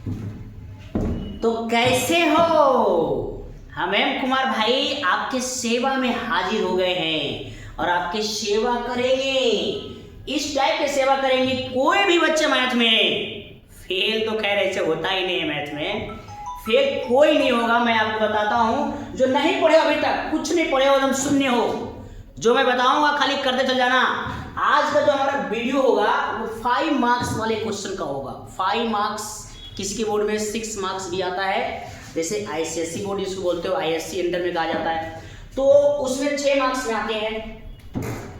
तो कैसे हो? हम एम कुमार भाई आपके सेवा में हाजिर हो गए हैं और आपकी सेवा करेंगे। इस टाइप की सेवा करेंगे। कोई भी बच्चा मैथ में फेल तो खैर ऐसे होता ही नहीं है, मैथ में फेल कोई नहीं होगा। मैं आपको बताता हूँ, जो नहीं पढ़े अभी तक, कुछ नहीं पढ़े हो, एकदम शून्य हो, जो मैं बताऊंगा खाली करते चल जाना। आज का जो हमारा वीडियो होगा वो 5 मार्क्स वाले क्वेश्चन का होगा। 5 मार्क्स, किसी के बोर्ड में 6 मार्क्स भी आता है, जैसे आईसीएसई बोर्ड जिसको बोलते हो, आईएससी इंटर में कहा जाता है, तो उसमें 6 मार्क्स में आते हैं,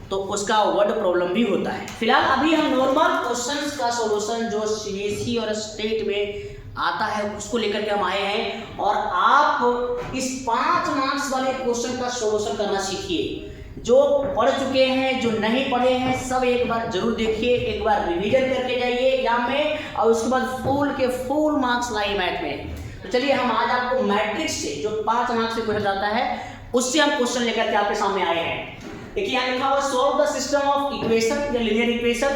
तो उसका वर्ड प्रॉब्लम भी होता है। फिलहाल अभी हम नॉर्मल क्वेश्चंस का सॉल्यूशन जो सीबीएसई और स्टेट में आता है उसको लेकर के हम आए हैं, और आप इस 5 मार्क्स वाले क्वेश्चन का सॉल्यूशन करना सीखिए। जो पढ़ चुके हैं, जो नहीं पढ़े हैं, सब एक बार जरूर देखिए, एक बार रिवीजन करके जाइए एग्जाम में, और उसके बाद फुल के फुल मार्क्स लाइए मैथ में। तो चलिए हम आज आपको मैट्रिक्स से जो 5 मार्क्स से क्वेश्चन आता है उससे हम क्वेश्चन लेकर के आपके सामने आए हैं। देखिए यहाँ लिखा हुआ solve the system of equation या linear equation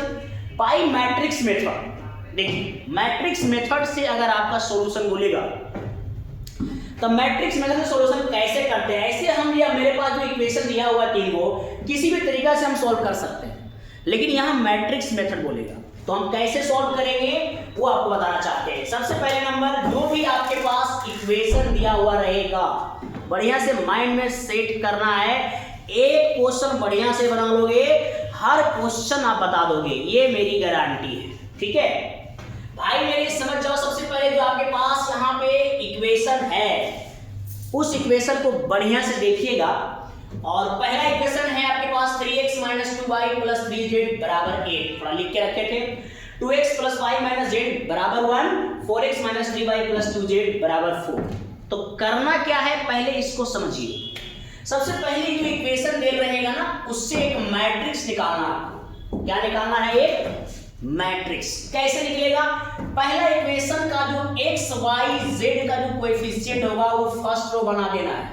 by matrix method. देखिए मैट्रिक्स मेथड से अगर आपका सॉल्यूशन बोलेगा तो मैट्रिक्स मेथड से सॉल्यूशन कैसे करते हैं। ऐसे हम या मेरे पास जो इक्वेशन दिया हुआ 3 को किसी भी तरीका से हम सॉल्व कर सकते हैं, लेकिन यहाँ मैट्रिक्स मेथड बोलेगा तो हम कैसे सॉल्व करेंगे वो आपको बताना चाहते हैं। सबसे पहले नंबर, जो भी आपके पास इक्वेशन दिया हुआ रहेगा बढ़िया से माइंड में सेट करना है। एक क्वेश्चन बढ़िया से बना लोगे, हर क्वेश्चन आप बता दोगे, ये मेरी गारंटी है। ठीक है भाई, मेरे समझ जाओ। सबसे पहले जो आपके पास यहाँ पे इक्वेशन है उस इक्वेशन को बढ़िया से देखिएगा, और पहला इक्वेशन है आपके पास 3x - 2y + 3z = 8, थोड़ा लिख के रखे थे। 2x + y - z = 1, 4x - 3y + 2z = 4। तो करना क्या है, पहले इसको समझिए। सबसे पहले जो इक्वेशन दे रहेगा ना उससे एक मैट्रिक्स निकालना आपको। क्या निकालना है? एक मैट्रिक्स। कैसे निकलेगा? पहला इक्वेशन का जो x y z का जो कोएफिशिएंट होगा वो फर्स्ट रो बना देना है,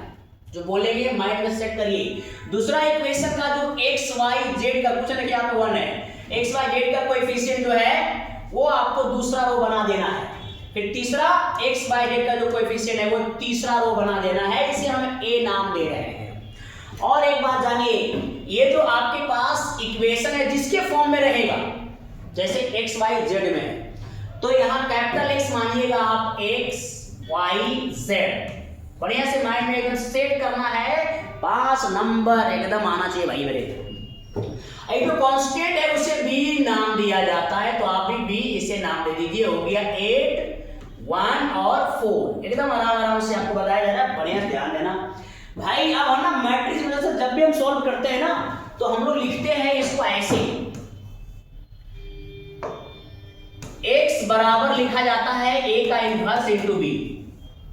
जो बोलेंगे माइंड में सेट करिए। दूसरा इक्वेशन का जो x y z का कुछ नहीं, यहाँ पे 1 है, x y z का कोएफिशिएंट जो है वो आपको दूसरा रो बना देना है। फिर तीसरा x y z का जो कोएफिशिएंट है वो तीसरा रो बना देना है, इसे हम a नाम दे रहे हैं। और एक बात जानिए, ये जो आपके पास इक्वेशन है जिसके फॉर्म में रहेगा, जैसे x y z में, तो यहाँ कैपिटल X मानिएगा आप, x y z बढ़िया से माइंड में एकदम सेट करना है। 5 नंबर एकदम आना चाहिए भाई मेरे। एक जो कांस्टेंट है उसे b नाम दिया जाता है, तो आप भी b इसे नाम दे दीजिए। हो गया 8, 1 और 4, एकदम आराम से आपको बताया जा रहा है, बढ़िया ध्यान देना भाई। अब हम ना मैट्रिक्स में से जब भी हम सॉल्व करते हैं ना तो हम लोग लिखते हैं इसको ऐसे, x बराबर लिखा जाता है a का इनवर्स इनटू b।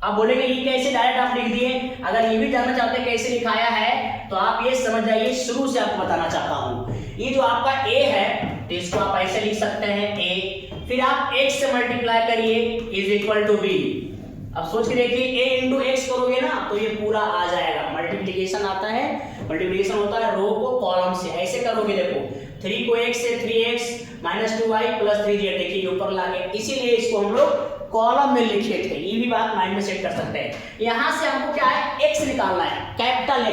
अब बोलेंगे ये कैसे, डायरेक्ट आप लिख दिए। अगर ये भी जानना चाहते हैं कैसे लिखाया है तो आप ये समझ जाइए, शुरू से आपको बताना चाहता हूं। ये जो आपका a है तो इसको आप ऐसे लिख सकते हैं a, फिर आप x से मल्टीप्लाई करिए = b। अब सोच के देखिए a × x करोगे ना तो ये पूरा आ जाएगा। मल्टीप्लिकेशन आता है, मल्टीप्लिकेशन होता है रो को कॉलम से, ऐसे करोगे। देखो 3 को x से 3x - 2y + 3z, देखिए ऊपर लाके, इसीलिए इसको हम लोग कॉलम में लिखे थे। ये भी बात माइंड में सेट कर सकते हैं। यहाँ से हमको क्या है, x निकालना है, कैपिटल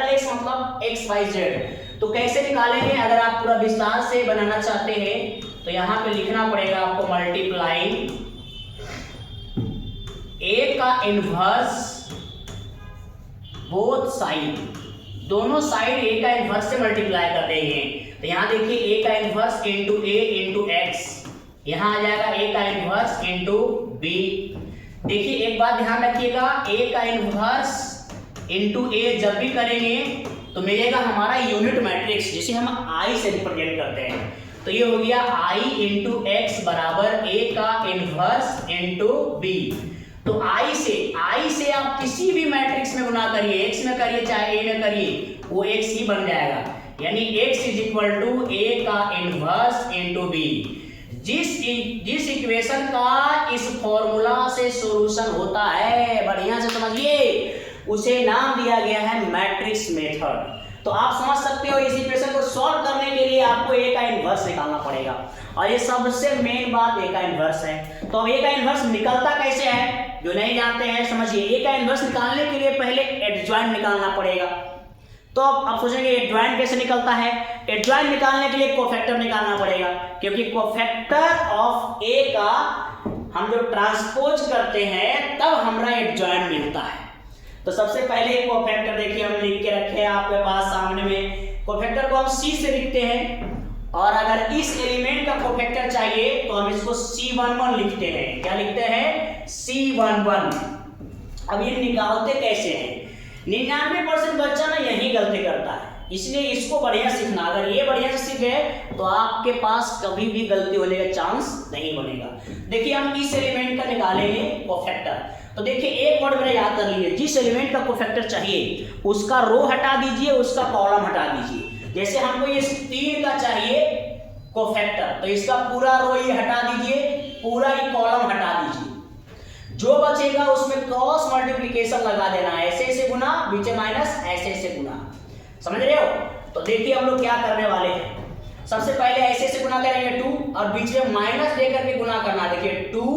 X मतलब x y z। तो कैसे निकालेंगे, अगर आप पूरा विस्तार से बनाना चाहते हैं तो यहाँ पे लिखना पड़ेगा आपको मल्टीप्लाई a का इनवर्स बोथ साइड, दोनों साइड a का इनवर्स से मल्टीप्लाई कर देंगे। तो यहाँ देखिए a का इनवर्स × a × x, यहाँ आ जाएगा a का इनवर्स × b। देखिए एक बात ध्यान रखिएगा, a का इनवर्स × a जब भी करेंगे तो मिलेगा हमारा यूनिट मैट्रिक्स, जिसे हम I से रिप्रेजेंट करते हैं। तो ये हो गया I × x = a का इनवर्स × b। तो I से आप किसी भी मैट्रिक्स में गुना करिए, x में करिए चाहे a में करिए, वो x ही बन जाएगा। यानी x = a का इनवर्स × b। जिस इक्वेशन का इस फॉर्मूला से सॉल्यूशन होता है, बढ़िया से समझिए, उसे नाम दिया गया है मैट्रिक्स मेथड। तो आप समझ सकते हो इस इक्वेशन को सॉल्व करने के लिए आपको ए का इनवर्स निकालना पड़ेगा, और ये सबसे मेन बात ए का इनवर्स है। तो अब ए का इनवर्स निकलता कैसे है, जो नहीं जानते हैं समझिए। ए का इनवर्स निकालने के लिए पहले एडजॉइंट निकालना पड़ेगा। तो अब आप सोचेंगे एडजॉइंट कैसे निकलता है, एडजॉइंट निकालने के लिए कोफैक्टर निकालना पड़ेगा, क्योंकि कोफैक्टर ऑफ ए का हम जो ट्रांसपोज करते हैं तब हमारा एडजॉइंट मिलता है। तो सबसे पहले कोफैक्टर देखिए हम लिख के रखे हैं आपके पास सामने में। कोफैक्टर को हम सी से लिखते हैं, और अगर इस एलिमेंट का कोफैक्टर चाहिए तो हम इसको C11 लिखते हैं। क्या लिखते हैं, C11। अब ये निकालते कैसे हैं, 99% बच्चा ना यही गलती करता है, इसलिए इसको बढ़िया सीखना। अगर ये बढ़िया से सीख गए तो आपके पास कभी भी गलती होने का चांस नहीं बनेगा। देखिए हम इस एलिमेंट का निकालेंगे कोफैक्टर। तो देखिए एक वर्ड मेरा याद कर लीजिए, जिस एलिमेंट का कोफैक्टर चाहिए उसका रो हटा दीजिए, उसका कॉलम हटा दीजिए। जैसे हमको ये 3 का चाहिए कोफैक्टर, तो इसका पूरा रो ये हटा दीजिए, पूरा ही कॉलम हटा दीजिए। जो बचेगा उसमें क्रॉस मल्टीप्लिकेशन लगा देना, ऐसे ऐसे गुना, बीच में माइनस, ऐसे ऐसे गुना। समझ रहे हो? तो देखिए हम लोग क्या करने वाले हैं। सबसे पहले ऐसे ऐसे गुना करेंगे 2 और बीच में माइनस देकर के गुना करना। देखिए 2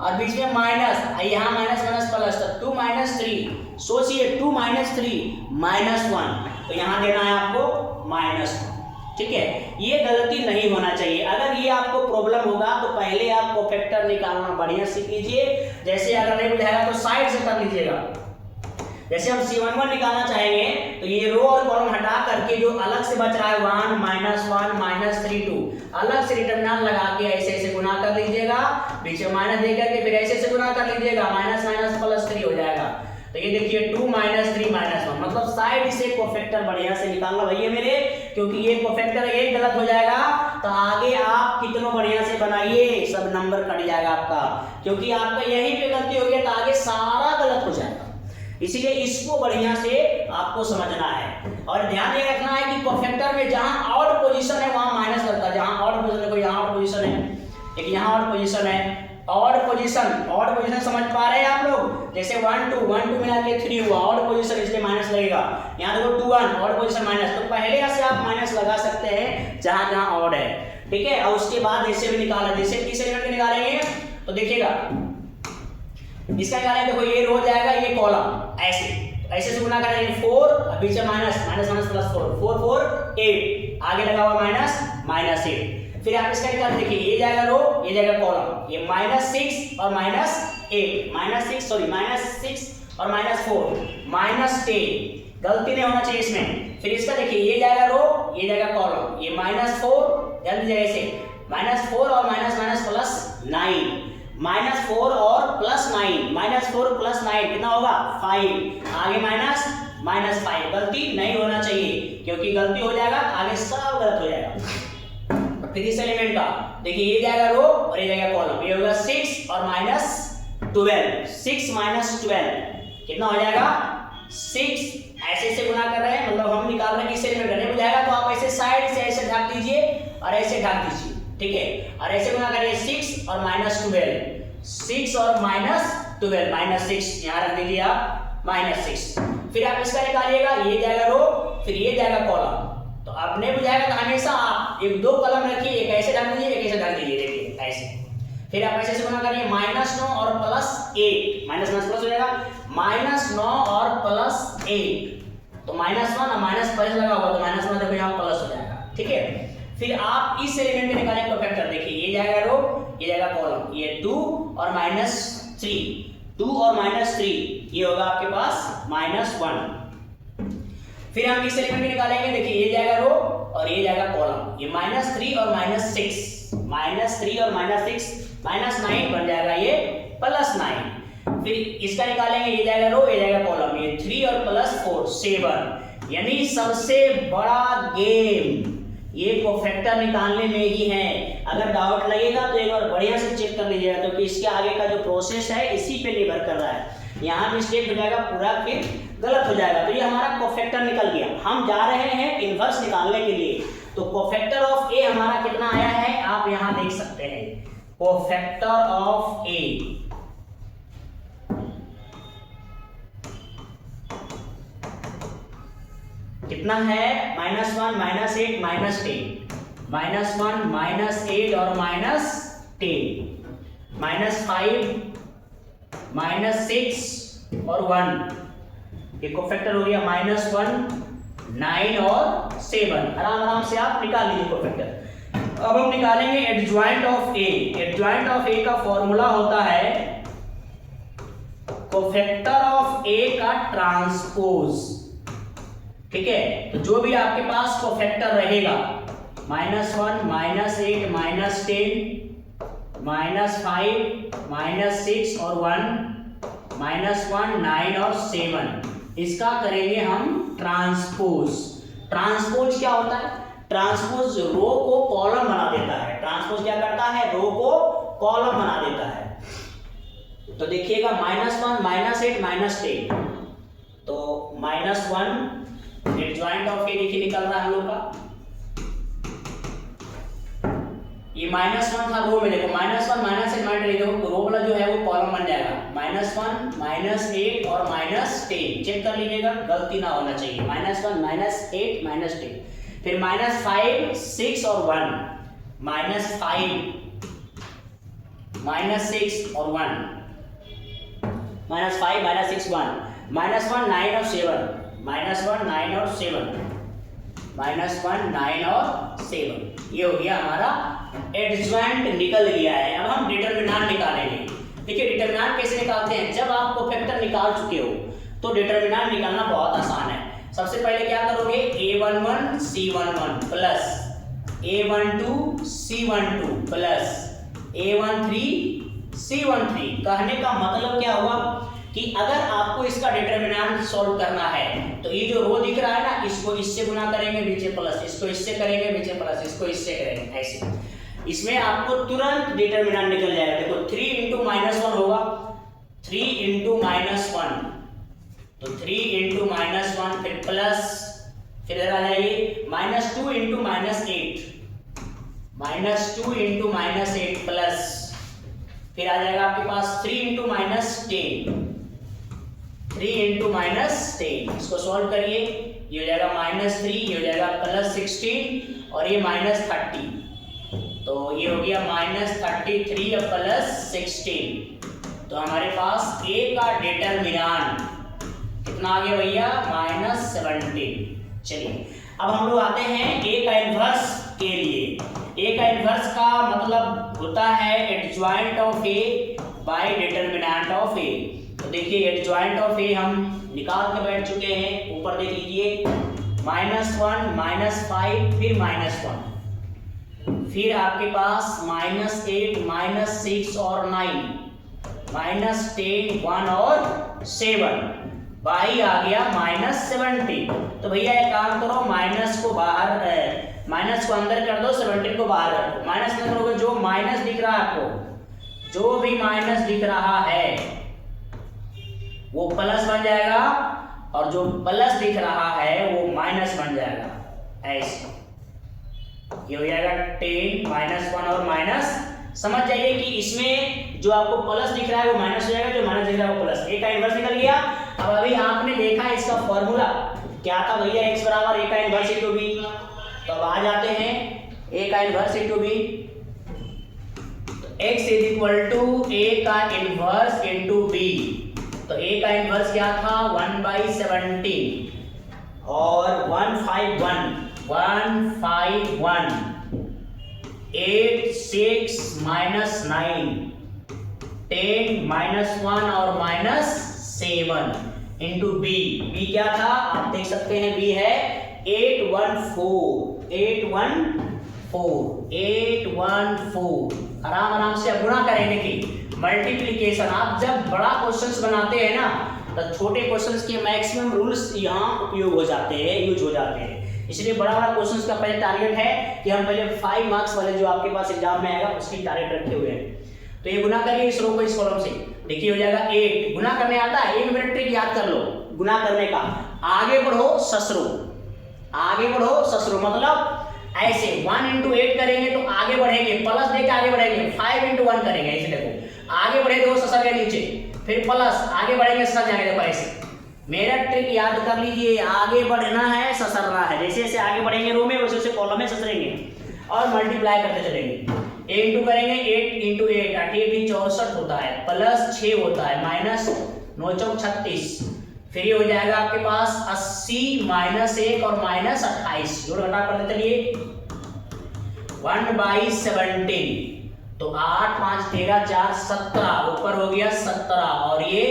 और बीच में माइनस, यहाँ माइनस माइनस प्लस, 2 - 3। सोचिए 2 - 3 -1, तो यहाँ देना है आपको -1। ठीक है, ये गलती नहीं होना चाहिए। अगर ये आपको प्रॉब्लम होगा तो पहले आप कोफैक्टर निकालना बढ़िया सीख लीजिए। जैसे अगर नहीं बुझाएगा तो साइड से कर लीजिएगा। जैसे हम C11 निकालना चाहेंगे तो ये रो और कॉलम हटा करके जो अलग से बच रहा है 1 -1 -3 2, अलग से डिटरमिनेंट लगा के ऐसे ऐसे गुना कर लीजिएगा, बीच में माइनस दे करके फिर ऐसे ऐसे गुना कर लीजिएगा, माइनस माइनस प्लस 3 हो जाएगा। तो ये देखिए 2 - 3 -1, मतलब साइड से कोफैक्टर बढ़िया से निकालना भैया मेरे, क्योंकि ये कोफैक्टर एक गलत हो जाएगा तो आगे आप कितना बढ़िया से बनाइए सब नंबर कट जाएगा आपका, क्योंकि आपका यहीं पे गलती हो गया तो आगे सारा गलत हो जाएगा। इसीलिए इसको बढ़िया से आपको समझना है, और ध्यान ये रखना है कि कोफैक्टर में जहां ऑड पोजीशन है वहां माइनस लगता है। जहां ऑड पोजीशन है, कोई यहाँ ऑड पोजीशन है, एक यहाँ ऑड पोजीशन है, ऑड पोजीशन समझ पा रहे हैं आप लोग। जैसे 1 2 मिला के 3 हुआ, ऑड पोजीशन इसलिए माइनस लगेगा। यहाँ देखो 2 1, ऑड पोजीशन माइनस, तो पहले से आप माइनस लगा सकते हैं जहां जहां ऑड है। ठीक है, और उसके बाद ऐसे भी निकाला, जैसे किस एलिमेंट निकालेंगे तो देखिएगा इसका निकालेंगे, देखो ये रो जाएगा, ये कॉलम ऐसे ऐसे से गुना करेंगे 4 और बीच में माइनस माइनस प्लस 4 4 8, आगे लगा हुआ माइनस -8। फिर आप इसका निकाल, देखिए ये जाएगा रो, ये जाएगा कॉलम, ये -6 और -8, -6 और -4 -10, गलती नहीं होना चाहिए इसमें। फिर इसका देखिए ये जाएगा रो, ये जाएगा कॉलम, ये -4, ध्यान दीजिए ऐसे -4 और माइनस माइनस प्लस 9, -4 और +9, -4 + 9 कितना होगा 5, आगे -5, गलती नहीं होना चाहिए, क्योंकि गलती हो जाएगा आगे सब गलत हो जाएगा। फिर इस एलिमेंट का देखिए ये जाएगा रो और ये जाएगा कॉलम, ये होगा 6 और -12, 6 - 12 कितना हो जाएगा 6। ऐसे ऐसे गुना कर रहे हैं, मतलब हम निकाल रहे हैं इस एलिमेंट का, नहीं बुझाएगा तो आप ऐसे साइड से ऐसे ढक दीजिए और ऐसे ढक दीजिए। ठीक है, और ऐसे गुना करिए 6 और -12, 6 और -12, -6 यहाँ रख दीजिए आप -6। फिर आप इसका निकालिएगा, ये जाएगा रो, फिर ये जाएगा कॉलम। तो अब नहीं बुझाएगा तो हमेशा आप एक 2 कलम रखिए, एक ऐसे ढक दीजिए, एक ऐसे ढक दीजिए, देखिए ऐसे। फिर आप ऐसे गुना करिए -9 और +8, माइनस प्लस हो जाएगा, -9 और +8, तो -1 और माइनस प्लस लगा हुआ तो -1 देखो यहाँ प्लस हो जाएगा। ठीक है, फिर आप इस एलिमेंट के निकालें कोफैक्टर, देखिए ये जाएगा रो, ये जाएगा कॉलम, ये 2 और -3, 2 और -3, ये होगा आपके पास -1। फिर हम इस एलिमेंट के निकालेंगे, देखिए ये जाएगा रो और ये जाएगा कॉलम, ये -3 और -6, -3 और -6, -9 बन जाएगा ये +9। फिर इसका निकालेंगे, ये जाएगा रो, ये जाएगा कॉलम, ये 3 और +4 7। यानी सबसे बड़ा गेम ये कोफैक्टर निकालने में ही है। अगर डाउट लगेगा तो एक बार बढ़िया से चेक कर लीजिएगा, क्योंकि इसके आगे का जो प्रोसेस है इसी पे निर्भर कर रहा है। यहाँ मिस्टेक हो जाएगा, पूरा फिर गलत हो जाएगा। तो ये हमारा कोफैक्टर निकल गया। हम जा रहे हैं इनवर्स निकालने के लिए। तो कोफैक्टर ऑफ ए हमारा कितना आया है आप यहाँ देख सकते हैं, कोफैक्टर ऑफ ए कितना है, -1 -8 -10, -1 -8 और -10, -5 -6 और 1, ये कोफैक्टर हो गया -1 9 और 7। आराम से आप निकाल लीजिए कोफैक्टर। अब हम निकालेंगे adjoint of A. Adjoint of A का फॉर्मूला होता है कोफैक्टर ऑफ ए का ट्रांसपोज। ठीक है, तो जो भी आपके पास कोफैक्टर रहेगा -1 -8 -10 -5 -6 और 1 -1 9 और 7, इसका करेंगे हम ट्रांसपोज। ट्रांसपोज क्या होता है, ट्रांसपोज रो को कॉलम बना देता है। ट्रांसपोज क्या करता है, रो को कॉलम बना देता है। तो देखिएगा -1 -8 -10, तो -1 एडजॉइंट ऑफ ए देखिए निकल रहा है हम लोग का, ये -1 था रो में, देखो -1 -8 देखो रो वाला जो है वो कॉलम बन जाएगा, -1 -8 और -10, चेक कर लीजिएगा गलती ना होना चाहिए, -1 -8 -10, फिर -5 6 और 1, -5 -6 और 1, -5 -6 1, -1 9 और 7, -1 9 और 7, -1 9 और 7, ये हो गया हमारा एडजॉइंट निकल गया है। अब हम डिटरमिनेंट निकालेंगे। देखिए डिटरमिनेंट कैसे निकालते हैं, जब आप कोफैक्टर निकाल चुके हो तो डिटरमिनेंट निकालना बहुत आसान है। सबसे पहले क्या करोगे, A11 C11 plus A12 C12 plus A13 C13। कहने का मतलब क्या हुआ कि अगर आपको इसका डिटरमिनेंट सॉल्व करना है तो ये जो रो दिख रहा है ना, इसको इससे गुना करेंगे नीचे प्लस, इसको इससे करेंगे नीचे प्लस, इसको इससे करेंगे, ऐसे इसमें आपको तुरंत डिटरमिनेंट निकल जाएगा। देखो 3 × -1 होगा, 3 × -1, तो 3 × -1 फिर प्लस, फिर इधर आ जाइए -2 × -8, -2 × -8 प्लस, फिर आ जाएगा आपके पास 3 × -10, 3 × -10, इसको सॉल्व करिए, ये हो जाएगा -3, ये हो जाएगा +16 और ये -30, तो ये हो गया -33 और +16। तो हमारे पास a का डिटरमिनेंट कितना आ गया भैया, -17। चलिए अब हम लोग आते हैं a का इन्वर्स के लिए। a का इन्वर्स का मतलब होता है adjoint of a by determinant of a। तो देखिए एडजॉइंट ऑफ a हम निकाल के बैठ चुके हैं, ऊपर देख लीजिए -1 -5 फिर -1, फिर आपके पास -8 -6 और 9, -10 1 और 7, बाई आ गया -17। तो भैया एक काम करो, माइनस को बाहर, माइनस को अंदर कर दो, 17 को बाहर रखो। माइनस में करोगे जो माइनस दिख रहा है आपको, जो भी माइनस दिख रहा है वो प्लस बन जाएगा और जो प्लस दिख रहा है वो माइनस बन जाएगा, ऐसे ये हो जाएगा 10 -1 और माइनस। समझ जाइए कि इसमें जो आपको प्लस दिख रहा है वो माइनस हो जाएगा, जो माइनस दिख रहा है वो प्लस। ए का इन्वर्स निकल गया। अब अभी आपने देखा इसका फॉर्मूला क्या था भैया, x बराबर a का इन्वर्स इंटू b। तो अब आ जाते हैं a का inverse into b, x is equal to a का इन्वर्स इंटू b। तो a का इन्वर्स क्या था 1/17 और 151 8 6 -9 10 -1 और -7 इंटू बी। बी क्या था आप देख सकते हैं, बी है 814। आराम से अब गुणा करेंगे कि मल्टीप्लिकेशन। आप जब बड़ा क्वेश्चंस बनाते हैं ना तो छोटे क्वेश्चंस के मैक्सिमम रूल्स यहाँ उपयोग हो जाते हैं, यूज हो जाते हैं। इसलिए बड़ा क्वेश्चंस का पहले टारगेट है कि हम पहले 5 मार्क्स वाले जो आपके पास एग्जाम में आएगा उसकी टारगेट रखे हुए हैं। तो ये गुना करिए इस रो को इस कॉलम से, देखिए हो जाएगा 8। गुना करने आता है, 1 मिनट ट्रिक याद कर लो गुना करने का। आगे बढ़ो ससुरो, आगे बढ़ो ससुरो, मतलब ऐसे 1 × 8 करेंगे तो आगे बढ़ेंगे, प्लस देके आगे बढ़ेंगे। 5 × 1 करेंगे, ऐसे देखो आगे बढ़े, दो ससर के नीचे, फिर प्लस आगे बढ़ेंगे, सर जाएंगे, देखो ऐसे मेरा ट्रिक याद कर लीजिए, आगे बढ़ना है ससरना है, जैसे जैसे आगे बढ़ेंगे रो में वैसे वैसे कॉलम में ससरेंगे और मल्टीप्लाई करते चलेंगे। 8 इंटू करेंगे 8 इंटू 8 8 64 होता है, प्लस 6 होता है, माइनस 9 चौक 36, फिर ये हो जाएगा आपके पास 80 माइनस 1 और माइनस 28, जोड़ घटा करते चलिए 1/17, तो 8 5 13 4 17, ऊपर हो गया 17 और ये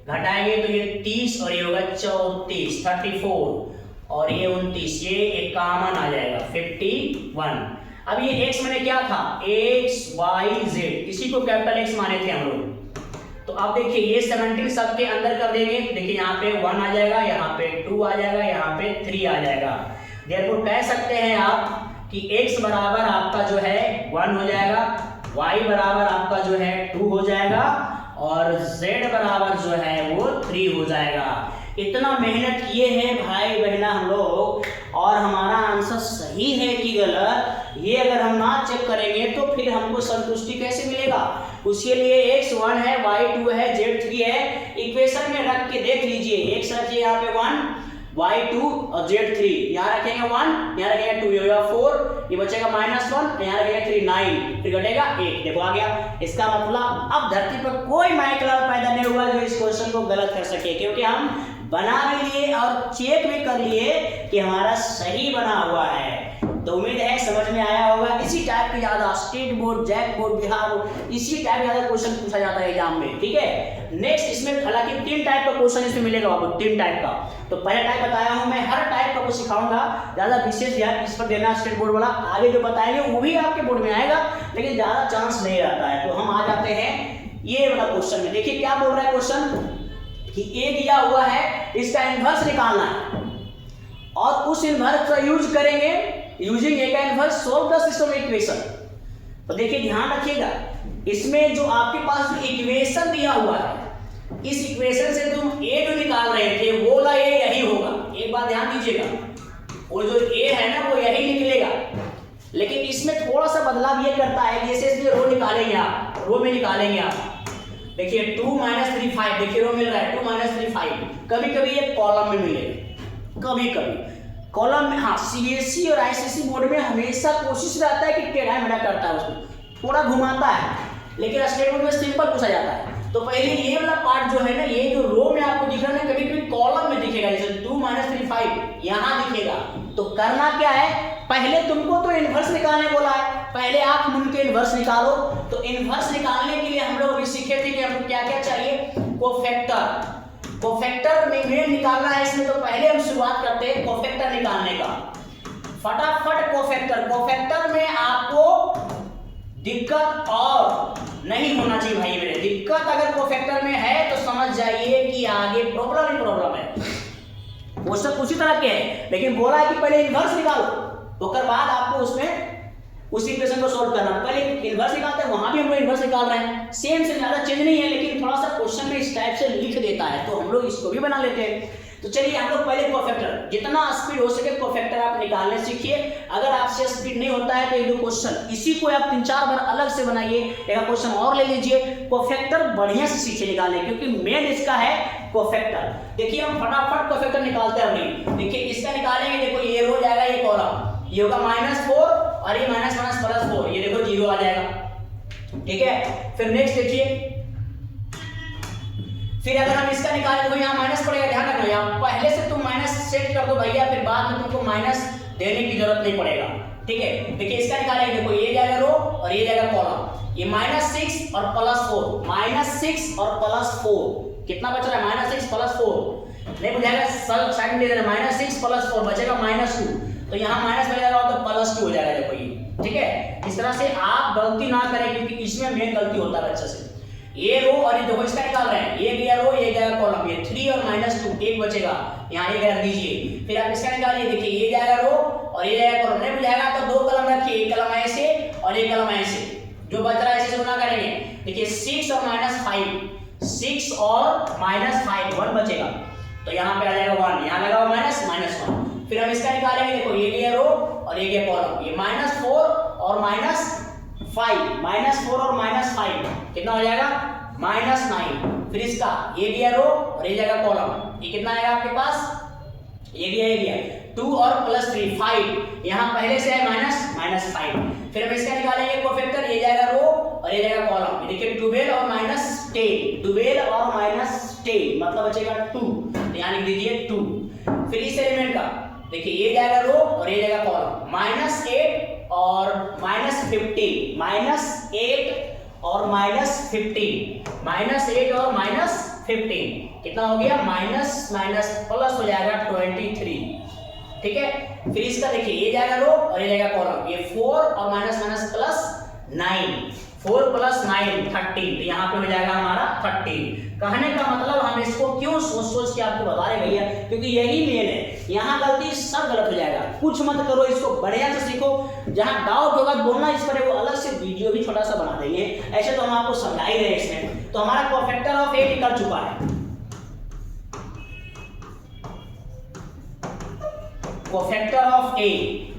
घटाएंगे तो ये 30 और ये होगा 34 34 और ये 29, ये एक कॉमन आ जाएगा 51। अब ये x मैंने क्या था x y z, इसी को कैपिटल x माने थे हम लोग। तो अब देखिए ये 17 सबके अंदर कर देंगे, देखिए यहाँ पे 1 आ जाएगा, यहाँ पे 2 आ जाएगा, यहाँ पे 3 आ जाएगा। देयरफॉर कह सकते हैं आप कि x बराबर आपका जो है 1 हो जाएगा, y बराबर आपका जो है 2 हो जाएगा और z बराबर जो है वो 3 हो जाएगा। इतना मेहनत किए हैं भाई बहना हम लोग और हमारा आंसर सही है कि गलत, ये अगर हम ना चेक करेंगे तो फिर हमको संतुष्टि कैसे मिलेगा। उसके लिए x 1 है, y 2 है, z 3 है, इक्वेशन में रख के देख लीजिए। x रखिए यहाँ पे 1, y 2 और z 3, यहाँ रखेंगे 1, यहाँ रखेंगे 2, ये होगा 4, ये बचेगा -1, यहाँ रखेंगे 3 9, फिर घटेगा 1, देखो आ गया। इसका मतलब अब धरती पर कोई माइक्रोवेव पैदा नहीं हुआ जो इस क्वेश्चन को गलत कर सके, क्योंकि हम बना भी लिए और चेक भी कर लिए कि हमारा सही बना हुआ है। तो उम्मीद है समझ में आया होगा। इसी टाइप के ज्यादा state board, JAC board, Bihar board, इसी टाइप के ज्यादा क्वेश्चन पूछा जाता है एग्जाम में, ठीक है। नेक्स्ट इसमें हालांकि 3 टाइप का क्वेश्चन इसमें मिलेगा आपको, 3 टाइप का। तो पहला टाइप बताया हूं मैं, हर टाइप का कुछ सिखाऊंगा, ज्यादा विशेष ध्यान इस पर देना स्टेट बोर्ड वाला। आगे जो बताएंगे वो भी आपके बोर्ड में आएगा, लेकिन ज्यादा चांस नहीं रहता है। तो हम आ जाते हैं ये वाला क्वेश्चन में। देखिए क्या बोल रहा है क्वेश्चन कि ए दिया हुआ है, इसका इनवर्स निकालना है और उस इनवर्स का यूज करेंगे, यूजिंग ए का inverse solve the system equation. तो देखिए ध्यान रखिएगा, इसमें जो आपके पास जो इक्वेशन दिया हुआ है, इस इक्वेशन से तुम ए जो निकाल रहे थे वो वाला ए यही होगा। एक बात ध्यान दीजिएगा, वो जो ए है ना वो यही निकलेगा, लेकिन इसमें थोड़ा सा बदलाव ये करता है, जैसे इसमें रो निकालेंगे आप, रो में निकालेंगे आप, देखिए 2 - 3 5, देखिए रो मिल रहा है 2 - 3 5, कभी कभी ये कॉलम में मिलेगा, कभी कभी कॉलम में। हाँ, सीबीएसई और आईसीएसई बोर्ड में हमेशा कोशिश रहता है कि टेढ़ा मेढ़ा करता है, उसको थोड़ा घुमाता है, लेकिन स्टेट बोर्ड में सिंपल पूछा जाता है। तो पहले ये वाला पार्ट जो है ना, ये जो रो में आपको दिख रहा है, कभी कभी कॉलम में दिखेगा, जैसे 2 - 3 5 यहाँ दिखेगा। तो करना क्या है, पहले तुमको तो इनवर्स निकालने बोला है, पहले आप मूल के इनवर्स निकालो। तो इनवर्स निकालने के लिए हम लोग अभी सीखे थे कि हमको क्या क्या चाहिए, कोफैक्टर। कोफैक्टर में निकालना है इसमें, तो पहले हम शुरुआत करते हैं कोफैक्टर निकालने का। फटाफट कोफैक्टर में आपको दिक्कत और नहीं होना चाहिए भाई मेरे। दिक्कत अगर कोफैक्टर में है तो समझ जाइए कि आगे प्रॉब्लम ही प्रॉब्लम है। वो सब उसी तरह के है, लेकिन बोला है कि पहले इनवर्स निकालो, उसके बाद आपको उसमें उस इक्वेशन को सॉल्व करना। पहले इनवर्स निकालते हैं, वहां भी हम लोग इनवर्स निकाल रहे हैं, सेम से ज्यादा चेंज नहीं है, लेकिन थोड़ा सा क्वेश्चन में इस टाइप से लिख देता है, तो हम लोग इसको भी बना लेते हैं। तो चलिए हम लोग पहले कोफैक्टर, जितना स्पीड हो सके कोफैक्टर आप निकालने सीखिए। अगर आपसे स्पीड नहीं होता है तो ये दो क्वेश्चन इसी को आप 3-4 बार अलग से बनाइए, एक क्वेश्चन और ले लीजिए। कोफैक्टर बढ़िया से सीखिए निकालने, क्योंकि मेन इसका है कोफैक्टर। देखिए हम फटाफट कोफैक्टर निकालते हैं अपनी। देखिए इसका निकालेंगे, देखो ये रो जाएगा, ये कॉलम, ये होगा -4 और ये -4, ये देखो 0 आ जाएगा, ठीक है। फिर नेक्स्ट देखिए, फिर अगर हम इसका निकालें तो यहाँ माइनस पड़ेगा, ध्यान रखना, यहाँ पहले से तुम माइनस सेट कर दो भैया, फिर बाद में तुमको माइनस देने की जरूरत नहीं पड़ेगा, ठीक है। देखिए इसका निकालेंगे, देखो ये जाएगा रो और ये जाएगा कॉलम, ये -6 और +4, -6 और +4 कितना बच रहा है, -6 +4 नहीं बुझाएगा, साइड में दे देना, -6 +4 बचेगा -2, तो यहाँ माइनस में जाएगा तो +2 हो जाएगा, देखो ये, ठीक है। इस तरह से आप गलती ना करें, क्योंकि इसमें मेन गलती होता है बच्चे से। ये रो और ये देखो इसका निकाल रहे हैं, ये गया रो, ये जाएगा कॉलम, ये 3 और -2 एक बचेगा, यहाँ एक रख दीजिए। फिर आप इसका निकालिए, देखिए ये जाएगा रो और ये जाएगा कॉलम, नहीं बुझाएगा तो 2 कलम रखिए, एक कलम ऐसे और एक कलम ऐसे, जो बच रहा है ऐसे गुना करेंगे। देखिए 6 और -5, 6 और -5 1 बचेगा, तो यहाँ पे आ जाएगा 1, यहाँ लगा हुआ -1। फिर हम इसका निकालेंगे, देखो ये गया रो और ये गया कॉलम, ये -4 और -5, -4 और -5 कितना हो जाएगा -9, फिर इसका ये दिया रो और ये जाएगा कॉलम, ये कितना आएगा आपके पास, ये दिया 2 और +3 5, यहाँ पहले से है -5, फिर हम इसका निकालेंगे कोफैक्टर, ये जाएगा रो और ये जाएगा कॉलम, ये देखिए 12 और -10, 12 और -10 मतलब बचेगा 2, तो यहाँ लिख दीजिए 2। फिर इस एलिमेंट का देखिए ये जाएगा रो और ये जाएगा कॉलम, -8 और -15, -8 और -15 कितना हो गया, माइनस प्लस हो जाएगा 23, ठीक है। फिर इसका देखिए ये जाएगा रो और ये जाएगा कॉलम, ये 4 और माइनस प्लस 9, 4 + 9 13, तो यहाँ पे हो जाएगा हमारा 13। कहने का मतलब हम इसको क्यों सोच के आपको बता रहे भैया, क्योंकि यही मेन है, यहाँ गलती सब गलत हो जाएगा, कुछ मत करो, इसको बढ़िया से सीखो, जहाँ डाउट होगा बोलना, इस पर वो अलग से वीडियो भी छोटा सा बना देंगे, ऐसे तो हम आपको समझा ही रहे इसमें। तो हमारा कोफैक्टर ऑफ ए निकल चुका है, कोफैक्टर ऑफ ए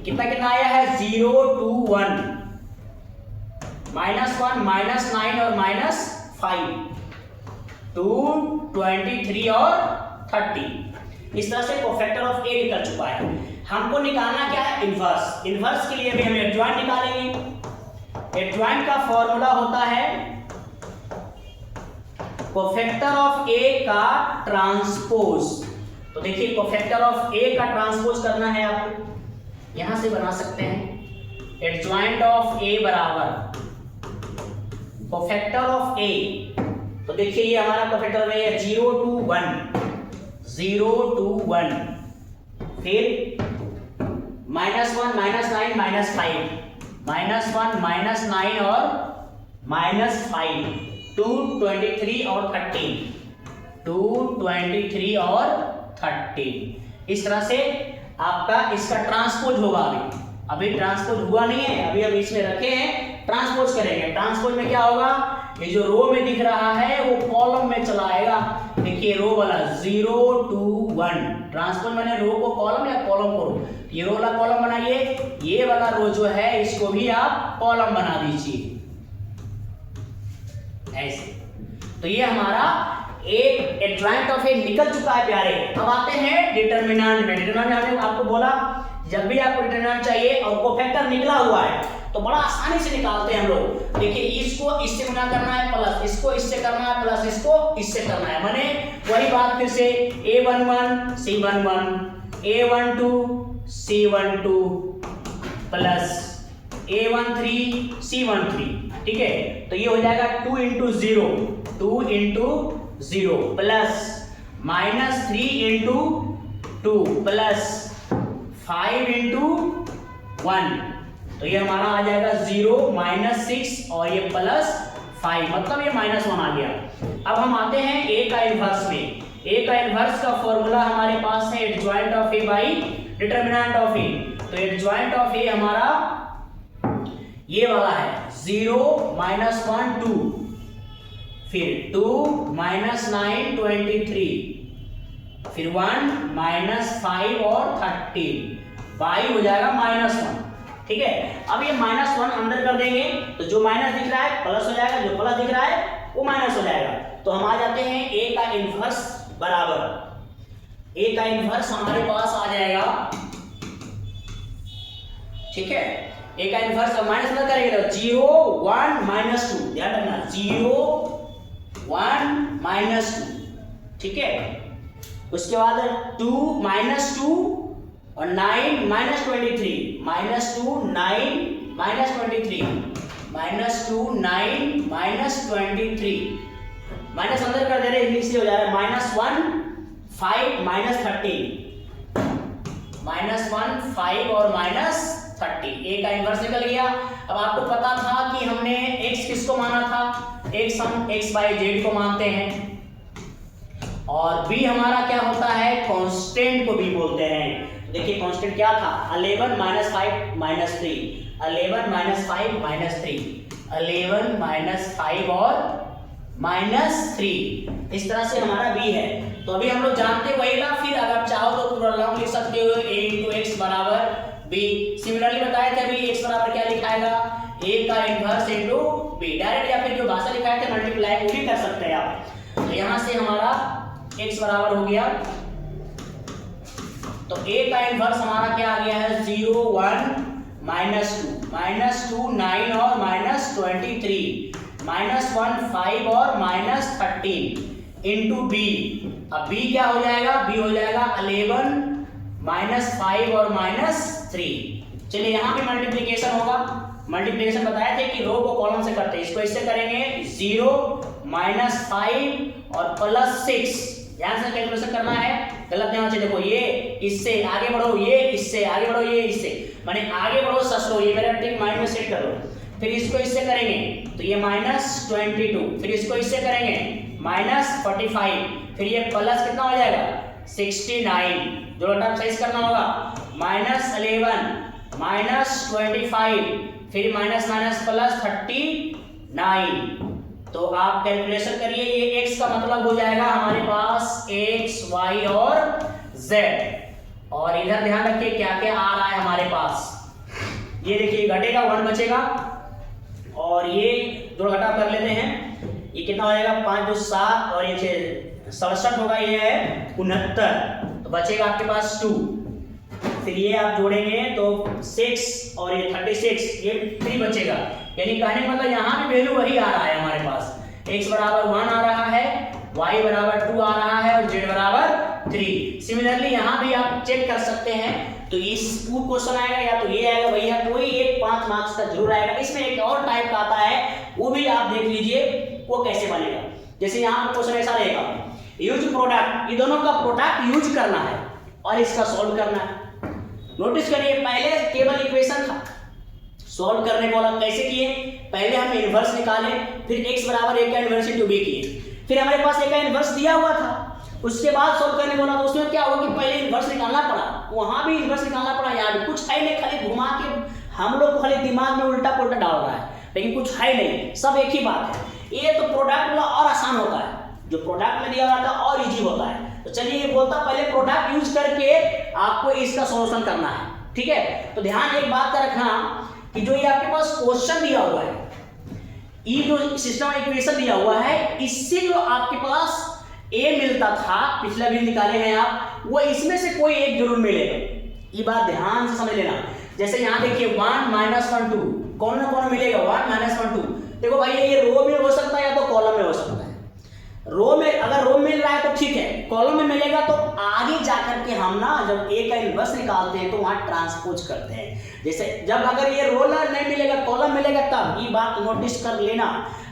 कितना आया है, 0 2 1, -1 -9 और -5, 2 23 और 30। इस तरह से कोफैक्टर ऑफ ए निकल चुका है। हमको निकालना क्या है, इनवर्स। इनवर्स के लिए भी हम एडजॉइंट निकालेंगे। एडजॉइंट का फॉर्मूला होता है कोफैक्टर ऑफ ए का ट्रांसपोज। तो देखिए कोफैक्टर ऑफ ए का ट्रांसपोज करना है आपको, यहां से बना सकते हैं, एडजॉइंट ऑफ ए बराबर कोफैक्टर ऑफ ए। तो देखिए ये हमारा कोफैक्टर में है 0 2 1, 0 2 1, फिर -1 -9 -5, -1 -9 और -5, 2 23 और 13, 2 23 और 13। इस तरह से आपका इसका ट्रांसपोज होगा। अभी ट्रांसपोज हुआ नहीं है, अभी हम इसमें रखे हैं, ट्रांसपोज करेंगे। ट्रांसपोज में क्या होगा, ये जो रो में दिख रहा है वो कॉलम में चला आएगा। देखिए रो वाला 0 2 1, ट्रांसपोज मैंने रो को कॉलम या कॉलम को रो, ये रो वाला कॉलम बनाइए, ये वाला रो जो है इसको भी आप कॉलम बना दीजिए ऐसे। तो ये हमारा एक एडजॉइंट ऑफ ए निकल चुका है प्यारे। अब आते हैं डिटरमिनेंट में। डिटरमिनेंट हमने आपको बोला जब भी आपको डिटरमिनेंट चाहिए और कोफैक्टर निकला हुआ है तो बड़ा आसानी से निकालते हैं हम लोग। देखिए इसको इससे गुना करना है प्लस, इसको इससे करना है प्लस, इसको इससे करना है, माने वही बात फिर से A11 C11, A12 C12 plus A13 C13, ठीक है। तो ये हो जाएगा 2 × 0, 2 × 0 प्लस -3 × 2 प्लस 5 × 1, तो ये हमारा आ जाएगा 0 -6 और ये +5, मतलब ये -1 आ गया। अब हम आते हैं ए का इनवर्स में। ए का इनवर्स का फॉर्मूला हमारे पास है adjoint of A by determinant of A. तो एडजॉइंट ऑफ ए हमारा ये वाला है 0 -1 2, फिर 2 -9 23, फिर 1 -5 और 13, y हो जाएगा -1, ठीक है। अब ये -1 अंदर कर देंगे तो जो माइनस दिख रहा है प्लस हो जाएगा, जो प्लस दिख रहा है वो माइनस हो जाएगा। तो हम आ जाते हैं ए का इनवर्स बराबर, ए का इनवर्स हमारे पास आ जाएगा, ठीक है। ए का इनवर्स अब माइनस अंदर करेंगे तो 0 1 -2, ध्यान रखना 0 1 -2, ठीक है। उसके बाद 2 -2 और 9 -23, -2 9 -23, -2 9 -23, माइनस अंदर कर दे रहे इंग्लिश से हो जा रहा है -1 5 -13, -1 5 और -30। ए का इनवर्स निकल गया। अब आपको पता था कि हमने x किसको माना था, x हम x/z को मानते हैं, और b हमारा क्या होता है, कांस्टेंट को b बोलते हैं। देखिए कांस्टेंट क्या था, 11 - 5 - 3, 11 - 5 - 3, 11 - 5 और -3, इस तरह से हमारा b है। तो अभी हम लोग जानते वही था, फिर अगर चाहो तो पूरा लॉन्ग लिख सकते हो a × x बराबर b। सिमिलरली बताए थे अभी x बराबर क्या लिखाएगा, ए का इनवर्स इनटू बी, डायरेक्ट या फिर जो भाषा लिखा है मल्टीप्लाई वो भी कर सकते हैं आप। तो यहाँ से हमारा x बराबर हो गया, तो a का इनवर्स हमारा क्या आ गया है 0 1 -2 9 और -23 -1 5 और -13 इंटू b। अब b क्या हो जाएगा, b हो जाएगा 11 -5 और -3। चलिए यहाँ पे मल्टीप्लिकेशन होगा, मल्टीप्लिकेशन बताए थे कि रो को कॉलम से करते हैं, इसको इससे करेंगे 0 -5 और +6। ध्यान से कैलकुलेशन करना है, गलत ध्यान से देखो, ये इससे आगे बढ़ो, ये इससे आगे बढ़ो, ये इससे, माने आगे बढ़ो ससरो, ये मेरा टिक माइंड में सेट कर लो। फिर इसको इससे करेंगे तो ये -22, फिर इसको इससे करेंगे -45, फिर ये प्लस कितना हो जाएगा 69, जो टर्म सही करना होगा -11 -25, फिर माइनस प्लस 39। तो आप कैलकुलेशन करिए, ये x का मतलब हो जाएगा हमारे पास x y और z, और इधर ध्यान रखिए क्या क्या आ रहा है हमारे पास। ये देखिए घटेगा 1 बचेगा, और ये दो घटा कर लेते हैं, ये कितना हो जाएगा 5 2 7 और ये 67 होगा, ये है 69, तो बचेगा आपके पास 2। फिर ये आप जोड़ेंगे तो 6 और ये 36, ये 3 बचेगा। यानी कहने का मतलब यहाँ भी वैल्यू वही आ रहा है हमारे पास, x बराबर 1 आ रहा है, y बराबर 2 आ रहा है और z बराबर 3। सिमिलरली यहाँ भी आप चेक कर सकते हैं, तो इस पूर्ण क्वेश्चन आएगा या तो ये आएगा भैया, कोई एक 5 मार्क्स का जरूर आएगा। इसमें एक और टाइप का आता है, वो भी आप देख लीजिए वो कैसे बनेगा। जैसे यहाँ पर क्वेश्चन ऐसा रहेगा, यूज प्रोडक्ट, ये दोनों का प्रोडक्ट यूज करना है और इसका सॉल्व करना है। नोटिस करिए पहले केवल इक्वेशन था, सॉल्व करने को अलग कैसे किए, पहले हम इनवर्स निकाले, फिर x बराबर a का इनवर्स इनटू b किए, फिर हमारे पास a का इनवर्स दिया हुआ था, उसके बाद सॉल्व करने बोला तो उसमें क्या होगा कि पहले इनवर्स निकालना पड़ा, वहां भी इनवर्स निकालना पड़ा, यहाँ भी कुछ है नहीं, खाली घुमा के हम लोग को खाली दिमाग में उल्टा पुल्टा डाल रहा है, लेकिन कुछ है नहीं, सब एक ही बात है। ये तो प्रोडक्ट वाला और आसान होता है, जो प्रोडक्ट में दिया हुआ था और इजी होता है। तो चलिए ये बोलता पहले प्रोडक्ट यूज करके आपको इसका सॉल्यूशन करना है, ठीक है। तो ध्यान एक बात का रखना कि जो ये आपके पास क्वेश्चन दिया हुआ है, ये जो सिस्टम इक्वेशन दिया हुआ है, इससे जो आपके पास a मिलता था, पिछला भी निकाले हैं आप, वो इसमें से कोई एक जरूर मिलेगा, ये बात ध्यान से समझ लेना। जैसे यहाँ देखिए 1 -1 2, कौन ना कौन मिलेगा 1 -1 2। देखो भाई ये रो में हो सकता है या तो कॉलम में हो सकता है। रो में अगर रो मिल रहा है तो ठीक है, कॉलम में मिलेगा तो आगे जाकर के हम ना जब a का इनवर्स निकालते हैं तो वहां ट्रांसपोज करते हैं। जैसे जब अगर ये रो नहीं मिलेगा कॉलम मिलेगा, तब ये बात नोटिस कर लेना,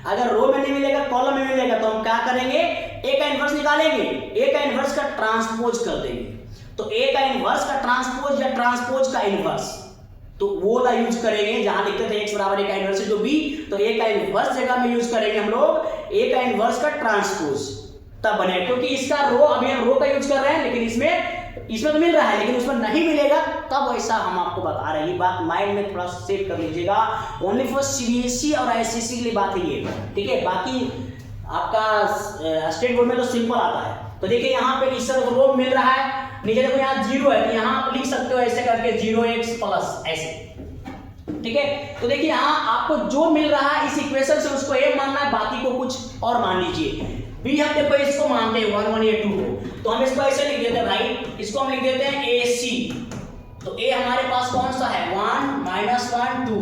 अगर रो में नहीं मिलेगा कॉलम में मिलेगा तो हम क्या करेंगे, a का इनवर्स निकालेंगे, a का इनवर्स का ट्रांसपोज कर देंगे। तो a का इनवर्स का ट्रांसपोज या ट्रांसपोज का इनवर्स, तो वो ला यूज करेंगे, जहां लिखते थे x बराबर a का इनवर्स इनटू b, तो a का इनवर्स जगह में यूज करेंगे हम लोग a का इनवर्स का ट्रांसपोज, तब बने। क्योंकि इसका रो अभी हम रो का यूज कर रहे हैं, लेकिन इसमें तो मिल रहा है, लेकिन उसमें नहीं मिलेगा, तब ऐसा हम आपको बता रहे हैं। ये बात माइंड में थोड़ा सेव कर लीजिएगा, ओनली फॉर सीबीएसई और आईसीएसई के लिए बात है ये, ठीक है। बाकी आपका स्टेट बोर्ड में तो सिंपल आता है। तो देखिए यहाँ पे इस तरह रो मिल रहा है, नीचे देखो यहाँ 0 है, तो यहाँ आप लिख सकते हो ऐसे करके 0x प्लस ऐसे, ठीक है। तो देखिए यहाँ आपको जो मिल रहा है इस इक्वेशन से उसको a मानना है, बाकी को कुछ और मान लीजिए। b हम देखो इसको मानते हैं 1 1 ये 2 को, तो हम इसको ऐसे लिख देते हैं भाई, इसको हम लिख देते हैं ac। तो a हमारे पास कौन सा है 1 -1 2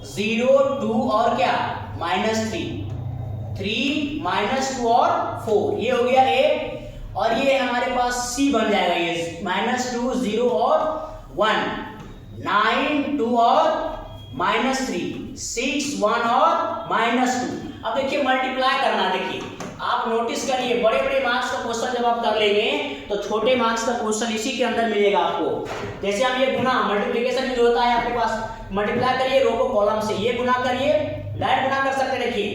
0 2 और क्या -3 3 -2 और 4, ये हो गया a। और ये हमारे पास c बन जाएगा, ये -2 0 और 1 9 2 और -3 6 1 और -2। अब देखिए मल्टीप्लाई करना, देखिए आप नोटिस करिए, बड़े बड़े मार्क्स का क्वेश्चन जब आप कर लेंगे तो छोटे मार्क्स का क्वेश्चन इसी के अंदर मिलेगा आपको। जैसे हम ये गुना मल्टीप्लिकेशन जो होता है आपके पास, मल्टीप्लाई करिए रो को कॉलम से, ये गुना करिए, डायरेक्ट गुना कर सकते। देखिए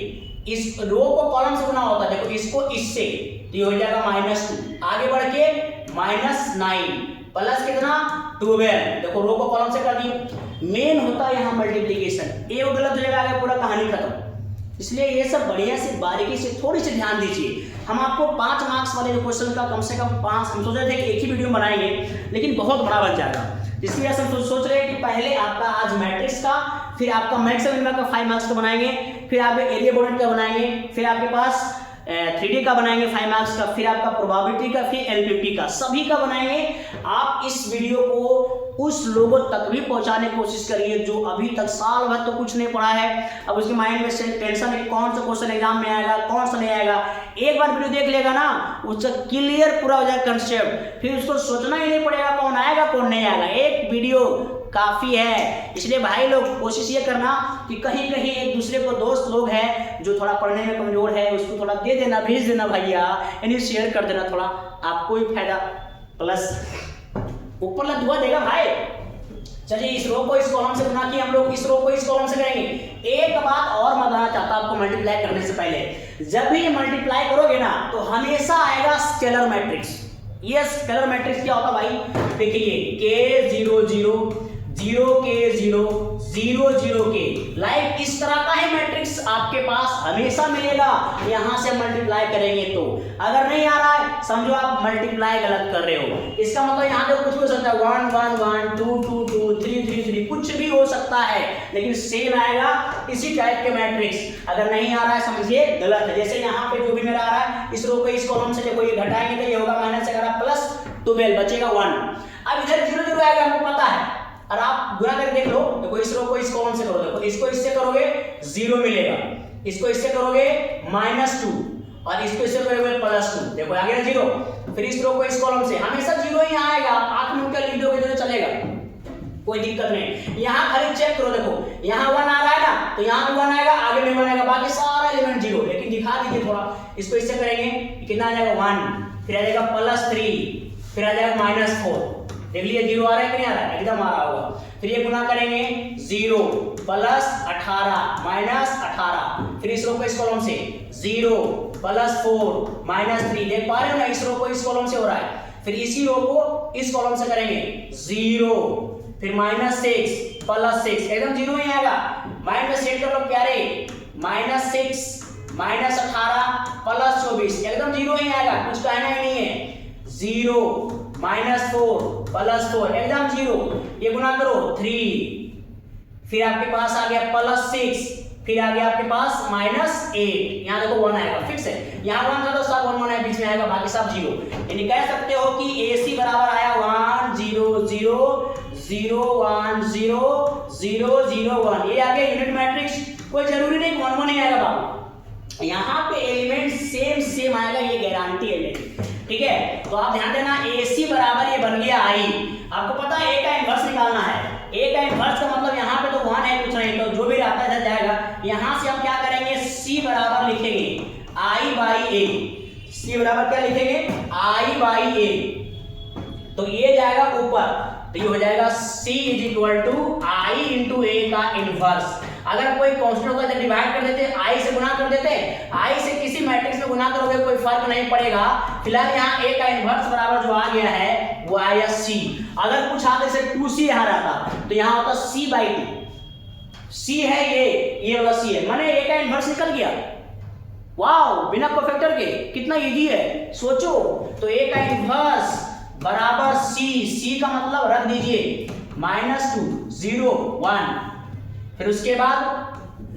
इस रो को कॉलम से गुना होता है, देखो इसको इससे, तो ये हो जाएगा -2, आगे बढ़ के -9 प्लस कितना 12, देखो रो को कॉलम से कर दिए। मेन होता है यहाँ मल्टीप्लिकेशन, ये वो गलत हो जाएगा, आगे पूरा कहानी खत्म। इसलिए ये सब बढ़िया से बारीकी से थोड़ी सी ध्यान दीजिए। हम आपको 5 मार्क्स वाले जो क्वेश्चन का कम से कम 5, हम सोच रहे थे कि एक ही वीडियो बनाएंगे, लेकिन बहुत बड़ा बन जाएगा, इसलिए हम सोच रहे हैं कि पहले आपका आज मैट्रिक्स का, फिर आपका मैक्सिमम मिनिमम का 5 मार्क्स का बनाएंगे, फिर आप एरिया बोनेट का बनाएंगे, फिर आपके पास 3D का बनाएंगे 5 मार्क्स का, फिर आपका प्रोबेबिलिटी का, फिर एलपीटी का, सभी का बनाएंगे। आप इस वीडियो को उस लोगों तक भी पहुंचाने की कोशिश करिए जो अभी तक साल भर तो कुछ नहीं पढ़ा है, अब उसके माइंड में टेंशन है कौन सा क्वेश्चन एग्जाम में आएगा, कौन सा नहीं आएगा। एक बार वीडियो देख लेगा ना, उसका क्लियर पूरा हो जाएगा कंसेप्ट, फिर उसको सोचना ही नहीं पड़ेगा कौन आएगा कौन नहीं आएगा। एक वीडियो काफी है। इसलिए भाई लोग कोशिश ये करना कि कहीं कहीं एक दूसरे को दोस्त लोग हैं जो थोड़ा पढ़ने में कमजोर है, उसको थोड़ा दे देना, भेज देना भैया, यानी शेयर कर देना, थोड़ा आपको ही फायदा प्लस ऊपर ला दुआ देगा भाई। चलिए इस रो को इस कॉलम से गुना किया हम लोग, इस रो को इस कॉलम से करेंगे। एक बात और मैं बताना चाहता हूं आपको मल्टीप्लाई करने से पहले, जब भी मल्टीप्लाई करोगे ना तो हमेशा आएगा स्केलर मैट्रिक्स। ये स्केलर मैट्रिक्स क्या होता भाई, देखिए k 0 0 0 k 0 0 0 k, लाइक इस तरह का ही मैट्रिक्स आपके पास हमेशा मिलेगा। यहां से मल्टीप्लाई करेंगे तो अगर नहीं आ रहा है समझो आप मल्टीप्लाई गलत कर रहे हो, इसका मतलब यहां पे कुछ भी हो सकता है, 1 1 1 2 2 2 3 3 3 कुछ भी हो सकता है, लेकिन सेम आएगा इसी टाइप के मैट्रिक्स। अगर नहीं आ रहा है समझिए गलत है। जैसे यहाँ पे जो भी मेरा आ रहा है इस रो को इस कॉलम से देखो, ये घटाएंगे तो ये होगा माइनस, अगर आप प्लस 12 बचेगा 1। अब इधर 0 0 आएगा हमको पता है, और आप गुणा करके देख लो, देखो इस रो को इस कॉलम से करो, देखो इसको इससे करोगे 0 मिलेगा, इसको इससे करोगे -2 और इसको इससे करोगे +2, देखो आ गया 0। फिर इस रो को इस कॉलम से हमेशा 0 ही आएगा, आंख में उनका लिख दोगे तो चलेगा, कोई दिक्कत नहीं। यहाँ खाली चेक करो, देखो यहाँ 1 आ रहा है ना, तो यहाँ भी 1 आएगा, आगे भी 1 आएगा, बाकी सारा एलिमेंट 0। लेकिन दिखा दीजिए थोड़ा, इसको इससे करेंगे कितना आ जाएगा 1, फिर आ जाएगा +3, फिर आ जाएगा -4, देख लीजिए 0 आ रहा है कि नहीं आ रहा है, एकदम आ रहा होगा। फिर ये गुना करेंगे 0 +18 -18, फिर इस रो को इस कॉलम से 0 +4 -3, देख पा रहे हो ना इस रो को इस कॉलम से हो रहा है। फिर इसी रो को इस कॉलम से करेंगे 0 फिर -6 +6, एकदम 0 ही आएगा। माइंड में सेट कर लो प्यारे, -6 -18 +24, एकदम 0 ही आएगा, कुछ कहना ही नहीं है। 0 -4 +4, एकदम 0। ये गुना करो 3, फिर आपके पास आ गया +6, फिर आ गया आपके पास -8, यहाँ देखो 1 आएगा, फिक्स है। यहाँ 1 था तो सब 1 1 है, बीच में आएगा, बाकी सब 0। यानी कह सकते हो कि AC बराबर आया 1 0 0 0 1 0 0 0 1। ये आ गया यूनिट मैट्रिक्स। कोई जरूरी नहीं 1 1 ही आएगा बाबू, यहाँ पे एलिमेंट सेम आएगा, ये गारंटी है मेरी, ठीक है। तो आप ध्यान देना, AC बराबर ये बन गया I। आपको पता है A का इनवर्स निकालना है, A का इनवर्स का मतलब यहाँ पे तो 1 है, कुछ नहीं, तो जो भी रहता है जाएगा। यहाँ से हम क्या करेंगे, C बराबर लिखेंगे I/A। C बराबर क्या लिखेंगे, I/A, तो ये जाएगा ऊपर, तो ये हो जाएगा C = I × A का इनवर्स। अगर कोई कांस्टेंट को डिवाइड कर देते, I से गुना कर देते, I से किसी मैट्रिक्स में गुना करोगे कोई फर्क नहीं पड़ेगा। फिलहाल यहाँ A का इनवर्स बराबर जो आ गया है वो आया C। अगर कुछ आते से 2C यहाँ रहता तो यहाँ होता C/2, C है ये वाला C है, माने A का इनवर्स निकल गया। वाओ, बिना कोफैक्टर के कितना इजी है, सोचो। तो A का इनवर्स बराबर C का मतलब रख दीजिए -2 0 1, फिर उसके बाद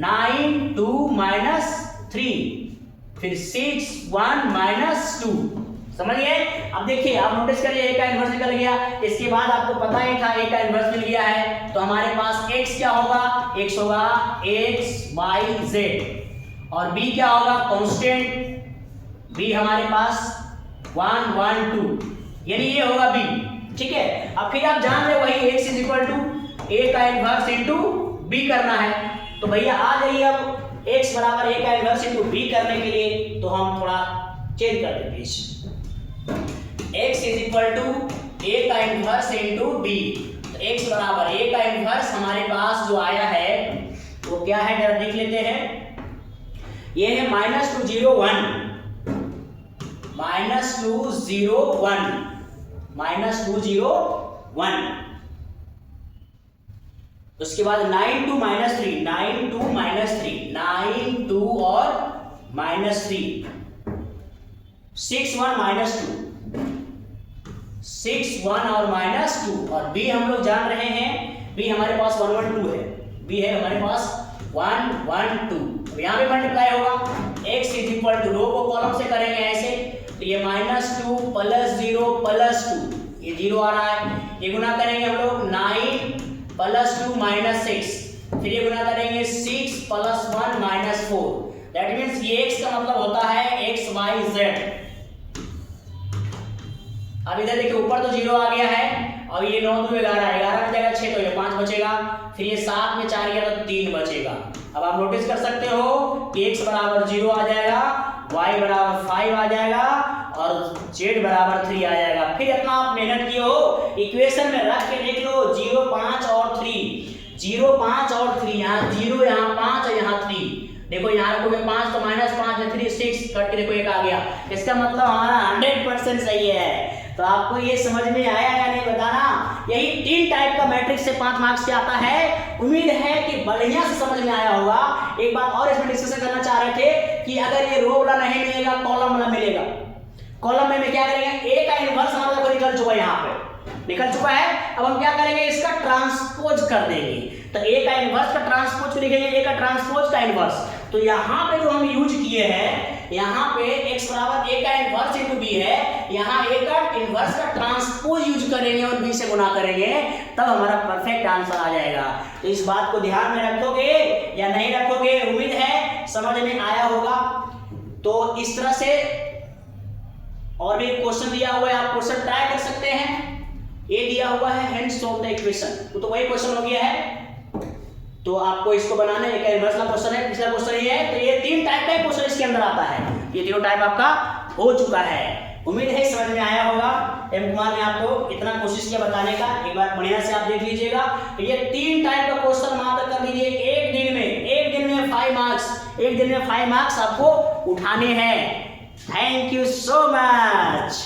9 2 -3, फिर 6 1 -2, समझ गए। अब देखिए, आप नोटिस करिए A का इनवर्स निकल गया। इसके बाद आपको पता ही था A का इनवर्स मिल गया है, तो हमारे पास x क्या होगा, x होगा x y z, और b क्या होगा, कांस्टेंट b हमारे पास 1 1 2, यानी ये होगा b, ठीक है। अब फिर आप जान रहे वही x = A का इनवर्स इनटू b करना है, तो भैया आ जाइए अब x बराबर A का इनवर्स इनटू b करने के लिए, तो हम थोड़ा चेंज कर देते हैं, x = A का इनवर्स इनटू b। तो x बराबर A का इनवर्स हमारे पास जो आया है वो क्या है, जरा देख लेते हैं। ये है -2 0 1 -2 0 1 -2 0 1, उसके बाद 9 2 -3 9 2 -3 9 2 और -3 6 1 -2 6 1 और -2, और b हम लोग जान रहे हैं, b हमारे पास 1 1 2 है, बी है हमारे पास 1 1 2। अब यहाँ पे मल्टीप्लाई होगा, x इज इक्वल टू रो को कॉलम से करेंगे ऐसे, तो ये -2 + 0 + 2, ये 0 आ रहा है। ये गुना करेंगे हम लोग 9 + 2 - 6, फिर ये गुना करेंगे 6 + 1 - 4। दैट मीन्स ये x का मतलब होता है x y z। अब इधर देखिए ऊपर तो 0 आ गया है, और ये 9 2 11, 11 में जाएगा 6 तो ये 5 बचेगा, फिर ये 7 में 4 गया तो 3 बचेगा। अब आप नोटिस कर सकते हो कि x बराबर 0 आ जाएगा, y बराबर 5 आ जाएगा और z बराबर 3 आ जाएगा। फिर इतना आप मेहनत किए हो, इक्वेशन में रख के देख लो 0 5 और 3, 0 5 और 3, यहाँ 0 यहाँ 5 और यहाँ 3। देखो यहाँ रखोगे 5 तो -5 है, 3 6 कट के देखो 1 आ गया। इसका मतलब हमारा 100% सही है। तो आपको ये समझ में आया या नहीं बताना। यही 3 टाइप का मैट्रिक्स से 5 मार्क्स से आता है। उम्मीद है कि बढ़िया से समझ में आया होगा। एक बात और इसमें डिस्कशन करना चाह रहे थे कि अगर ये रो वाला नहीं मिलेगा, कॉलम वाला मिलेगा, कॉलम में क्या करेंगे, ए का इनवर्स हमारा देखो निकल चुका है, यहाँ पे निकल चुका है। अब हम क्या करेंगे, इसका ट्रांसपोज कर देंगे। तो ए का इनवर्स का ट्रांसपोज लिखेंगे, ए का ट्रांसपोज का इनवर्स। तो यहाँ पे जो हम यूज किए हैं, यहाँ पे x बराबर a का इनवर्स इंटू b है, यहाँ a का इनवर्स का ट्रांसपोज यूज करेंगे और b से गुना करेंगे, तब हमारा परफेक्ट आंसर आ जाएगा। तो इस बात को ध्यान में रखोगे या नहीं रखोगे, उम्मीद है समझ में आया होगा। तो इस तरह से और भी क्वेश्चन दिया हुआ है, आप क्वेश्चन ट्राई कर सकते हैं। ये दिया हुआ है हैंड्स सॉल्व द इक्वेशन, तो वही क्वेश्चन हो गया है। तो आपको इसको बनाने का इनवर्स का क्वेश्चन है, पिछला क्वेश्चन ये है। तो ये 3 टाइप का क्वेश्चन इसके अंदर आता है, ये 3 टाइप आपका हो चुका है। उम्मीद है समझ में आया होगा। एम कुमार ने आपको इतना कोशिश किया बताने का, एक बार बढ़िया से आप देख लीजिएगा। तो ये 3 टाइप का क्वेश्चन मात्र कर लीजिए एक दिन में 5 मार्क्स, एक दिन में 5 मार्क्स आपको उठाने हैं। Thank you so much.